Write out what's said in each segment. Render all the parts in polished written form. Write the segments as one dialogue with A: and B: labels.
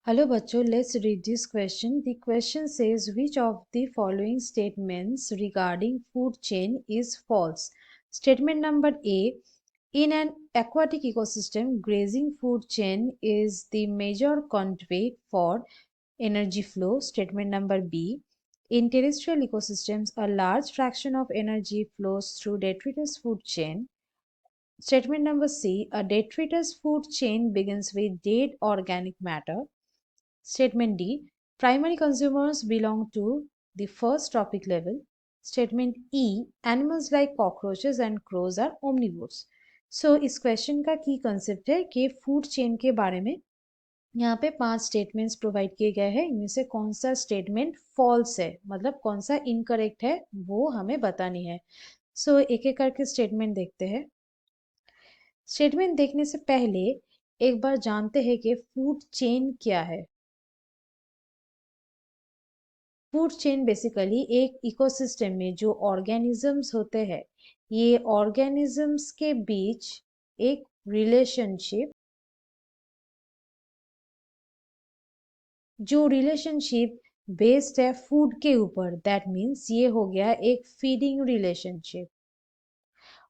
A: Hello बच्चों, let's read this question. The question says which of the following statements regarding food chain is false? Statement number A, in an aquatic ecosystem, grazing food chain is the major conduit for energy flow. Statement number B, in terrestrial ecosystems, a large fraction of energy flows through detritus food chain. Statement number C, a detritus food chain begins with dead organic matter. Statement D, primary consumers belong to the first trophic level. Statement E, animals like cockroaches and crows are omnivores. So इस question का की concept है कि food chain के बारे में यहाँ पे 5 स्टेटमेंट्स प्रोवाइड किए गए हैं। इनमें से कौन सा स्टेटमेंट फॉल्स है, मतलब कौन सा इनकरेक्ट है, वो हमें बतानी है। सो एक एक करके स्टेटमेंट देखते हैं। स्टेटमेंट देखने से पहले एक बार जानते हैं कि फूड चेन क्या है। फूड चेन बेसिकली एक इकोसिस्टम में जो ऑर्गेनिजम्स होते हैं, ये ऑर्गेनिजम्स के बीच एक रिलेशनशिप, जो रिलेशनशिप बेस्ड है फूड के ऊपर, दैट मीन्स ये हो गया एक फीडिंग रिलेशनशिप।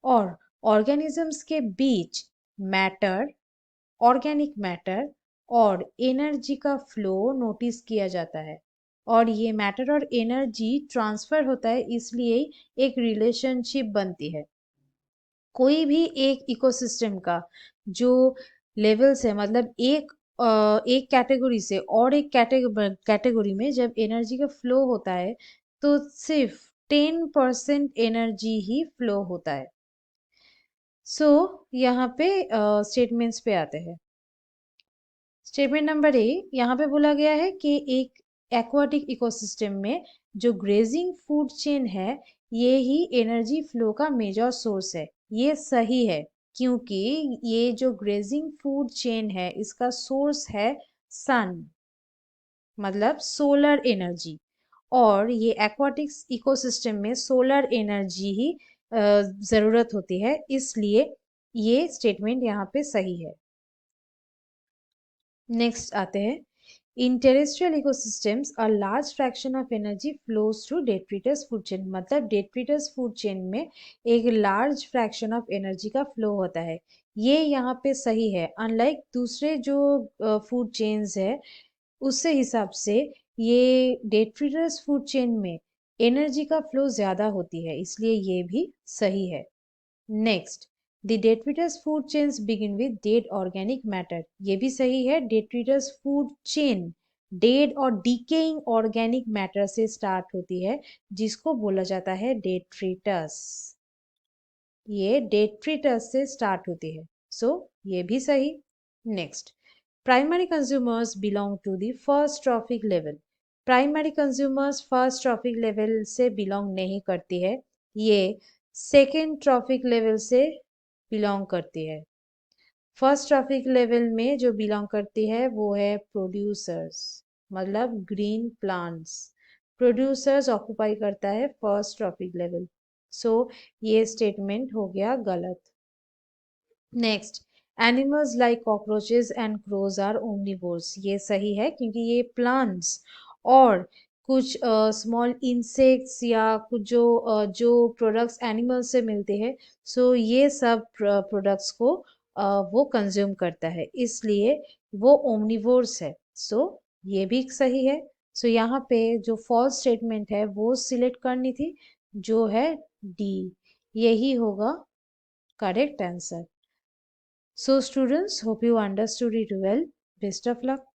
A: और ऑर्गेनिजम्स के बीच मैटर, ऑर्गेनिक मैटर और एनर्जी का फ्लो नोटिस किया जाता है, और ये मैटर और एनर्जी ट्रांसफर होता है, इसलिए एक रिलेशनशिप बनती है। कोई भी एक इकोसिस्टम का जो लेवल्स है, मतलब एक कैटेगरी से और एक कैटेगरी में जब एनर्जी का फ्लो होता है तो सिर्फ 10% एनर्जी ही फ्लो होता है। सो यहाँ पे स्टेटमेंट्स पे आते हैं। स्टेटमेंट नंबर ए, यहाँ पे बोला गया है कि एक एक्वाटिक इकोसिस्टम में जो ग्रेजिंग फूड चेन है, ये ही एनर्जी फ्लो का मेजर सोर्स है। ये सही है, क्योंकि ये जो ग्रेजिंग फूड चेन है इसका सोर्स है सन, मतलब सोलर एनर्जी, और ये एक्वाटिक्स इकोसिस्टम में सोलर एनर्जी ही ज़रूरत होती है, इसलिए ये स्टेटमेंट यहाँ पे सही है। नेक्स्ट आते हैं, in terrestrial ecosystems a large fraction of energy flows through detritus food chain, मतलब डेट्रिटस फूड चेन में एक लार्ज फ्रैक्शन ऑफ एनर्जी का फ्लो होता है। ये यहाँ पे सही है, अनलाइक दूसरे जो फूड चेन्स है उससे हिसाब से ये डेट्रिटस फूड चेन में एनर्जी का फ्लो ज़्यादा होती है, इसलिए ये भी सही है। Next, the detritus food chains begin with dead organic matter, ये भी सही है। डेट्रिटस फूड चेन डेड और डिकेइंग ऑर्गेनिक मैटर से स्टार्ट होती है, जिसको बोला जाता है डेट्रिटस। ये डेट्रिटस से स्टार्ट होती है, सो ये भी सही। Next, primary consumers belong to the first trophic level, primary consumers first trophic level से बिलोंग नहीं करती है, ये सेकेंड ट्रॉफिक लेवल से बिलोंग करती है। फर्स्ट ट्रॉफिक लेवल में जो बिलोंग करती है वो है प्रोड्यूसर्स, मतलब ग्रीन प्लांट्स। प्रोड्यूसर्स ऑक्यूपाई करता है फर्स्ट ट्रॉफिक लेवल, सो ये स्टेटमेंट हो गया गलत। Next, animals like cockroaches and crows are omnivores, ये सही है, क्योंकि ये प्लांट्स और कुछ स्मॉल इंसेक्ट्स या कुछ जो प्रोडक्ट्स एनिमल से मिलते हैं, सो ये सब प्रोडक्ट्स को वो कंज्यूम करता है, इसलिए वो ओमनिवोर्स है, सो ये भी सही है। सो यहाँ पे जो फॉल्स स्टेटमेंट है वो सिलेक्ट करनी थी, जो है डी, यही होगा correct answer. So students, hope you understood it well. Best of luck.